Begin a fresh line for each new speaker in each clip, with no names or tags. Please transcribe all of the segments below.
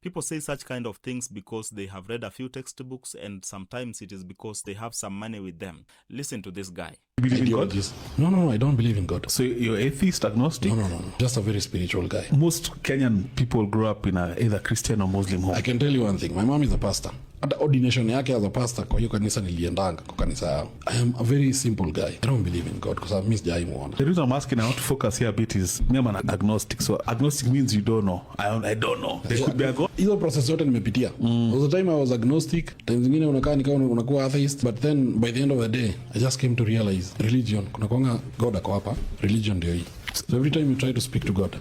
People say such kind of things because they have read a few textbooks, and sometimes it is because they have some money with them. Listen to this guy.
You believe in God?
No, I don't believe in God.
So you're atheist, agnostic?
No. Just a very spiritual guy.
Most Kenyan people grow up in either Christian or Muslim home.
I can tell you one thing. My mom is a pastor. Hata ordination yake as a pastor kwa hiyo kanisa niliendanga kwa kanisa yao. I am a very simple guy. I don't believe in God because I've missed jaimuona.
The reason I'm asking, I want to focus here a bit is me, I'm an agnostic. So agnostic means you don't know. I don't know. There could be a God.
Hizo process yote nimepitia. There was a time I was agnostic. Time zingine unakaa nikawa unakuwa atheist. But then by the end of the day, I just came to realize religion. Kuna kwanga God ako hapa. Religion ndio hii. So every time you try to speak to God,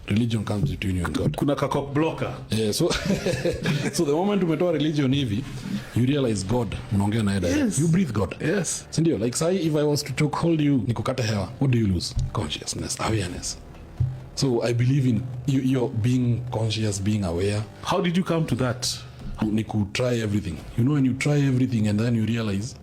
religion comes between you and God.
Kuna kakok blocker.
Yeah, so so the moment umetoa religion hivi, you realize God, unaongea naye direct.
Yes.
You breathe God.
Yes.
Sindio, like say if I was to choke hold you, nikukate hewa, what do you lose? Consciousness, awareness. So I believe in you're being conscious, being aware.
How did you come to that?
Niku try everything. You know, when you try everything and then you realize,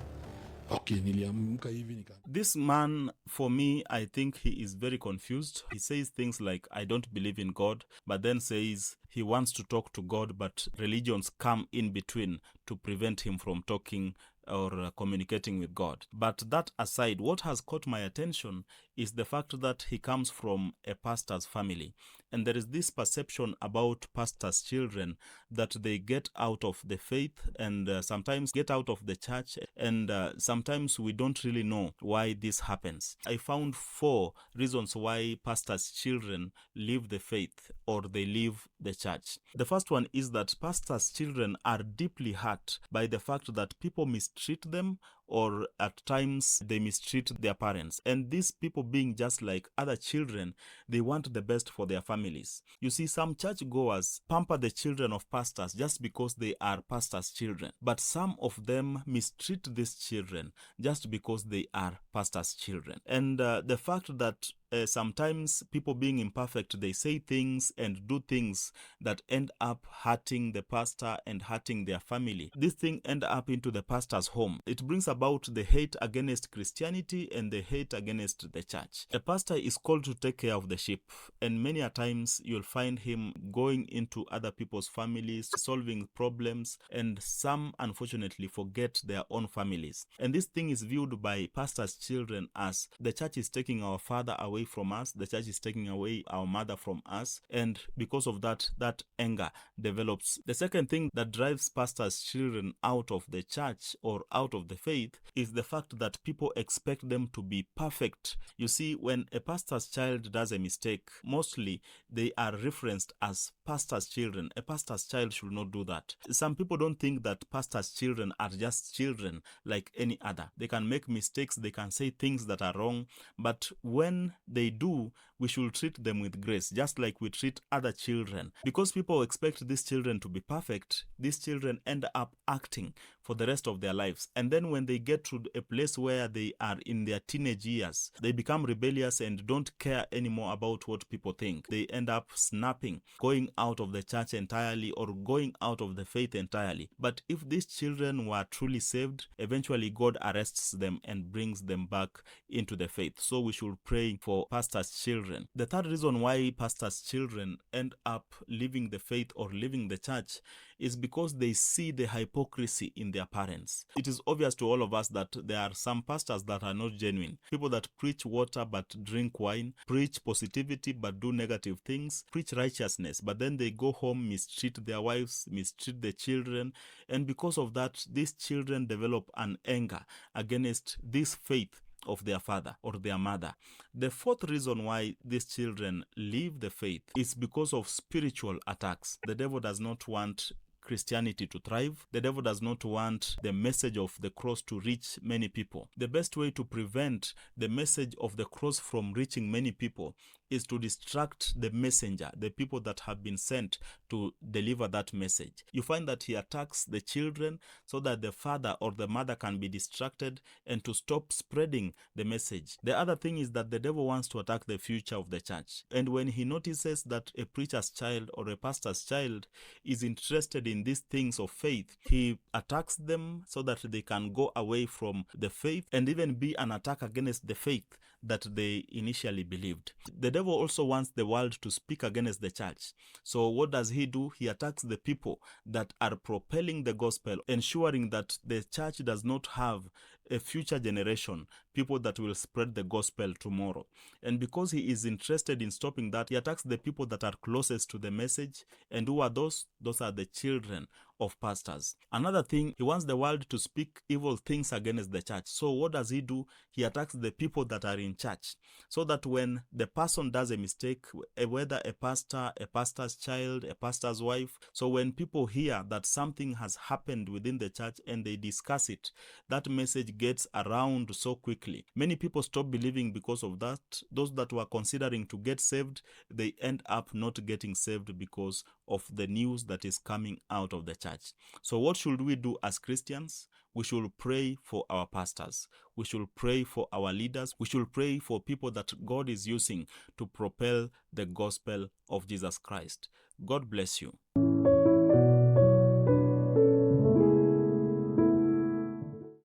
okay, niliamka hivi nika.
This man, for me, I think he is very confused. He says things like, I don't believe in God, but then says he wants to talk to God, but religions come in between to prevent him from talking or communicating with God. But that aside, what has caught my attention is the fact that he comes from a pastor's family. And there is this perception about pastors' children that they get out of the faith and sometimes get out of the church. And sometimes we don't really know why this happens. I found 4 reasons why pastors' children leave the faith or they leave the church. The first one is that pastors' children are deeply hurt by the fact that people mistreat them, or at times they mistreat their parents. And these people, being just like other children, they want the best for their families. You see, some churchgoers pamper the children of pastors just because they are pastors' children. But some of them mistreat these children just because they are pastors' children. And the fact that sometimes people, being imperfect, they say things and do things that end up hurting the pastor and hurting their family. This thing end up into the pastor's home. It brings about the hate against Christianity and the hate against the church. A pastor is called to take care of the sheep, and many a times you'll find him going into other people's families, solving problems, and some unfortunately forget their own families. And this thing is viewed by pastors' children as the church is taking our father away from us, the church is taking away our mother from us, and because of that anger develops. The second thing that drives pastors' children out of the church or out of the faith is the fact that people expect them to be perfect. You see, when a pastor's child does a mistake, mostly they are referenced as pastor's children. A pastor's child should not do that. Some people don't think that pastors' children are just children like any other. They can make mistakes, they can say things that are wrong, but when they do, we should treat them with grace, just like we treat other children. Because people expect these children to be perfect, these children end up acting for the rest of their lives. And then when they get to a place where they are in their teenage years, they become rebellious and don't care anymore about what people think. They end up snapping, going out of the church entirely or going out of the faith entirely. But if these children were truly saved, eventually God arrests them and brings them back into the faith. So we should pray for pastors' children. The third reason why pastors' children end up leaving the faith or leaving the church is because they see the hypocrisy in their parents. It is obvious to all of us that there are some pastors that are not genuine. People that preach water but drink wine, preach positivity but do negative things, preach righteousness, but then they go home, mistreat their wives, mistreat the children, and because of that, these children develop an anger against this faith of their father or their mother. The fourth reason why these children leave the faith is because of spiritual attacks. The devil does not want Christianity to thrive. The devil does not want the message of the cross to reach many people. The best way to prevent the message of the cross from reaching many people is to distract the messenger, the people that have been sent to deliver that message. You find that he attacks the children so that the father or the mother can be distracted and to stop spreading the message. The other thing is that the devil wants to attack the future of the church. And when he notices that a preacher's child or a pastor's child is interested in these things of faith, he attacks them so that they can go away from the faith and even be an attack against the faith that they initially believed. The devil also wants the world to speak against the church. So what does he do? He attacks the people that are propelling the gospel, ensuring that the church does not have a future generation, people that will spread the gospel tomorrow. And because he is interested in stopping that, he attacks the people that are closest to the message. And who are those? Those are the children of pastors. Another thing, he wants the world to speak evil things against the church. So what does he do? He attacks the people that are in church, so that when the person does a mistake, whether a pastor, a pastor's child, a pastor's wife, so when people hear that something has happened within the church and they discuss it, that message gets around so quickly. Many people stop believing because of that. Those that were considering to get saved, they end up not getting saved because of the news that is coming out of the church. So what should we do as Christians? We should pray for our pastors. We should pray for our leaders. We should pray for people that God is using to propel the gospel of Jesus Christ. God bless you.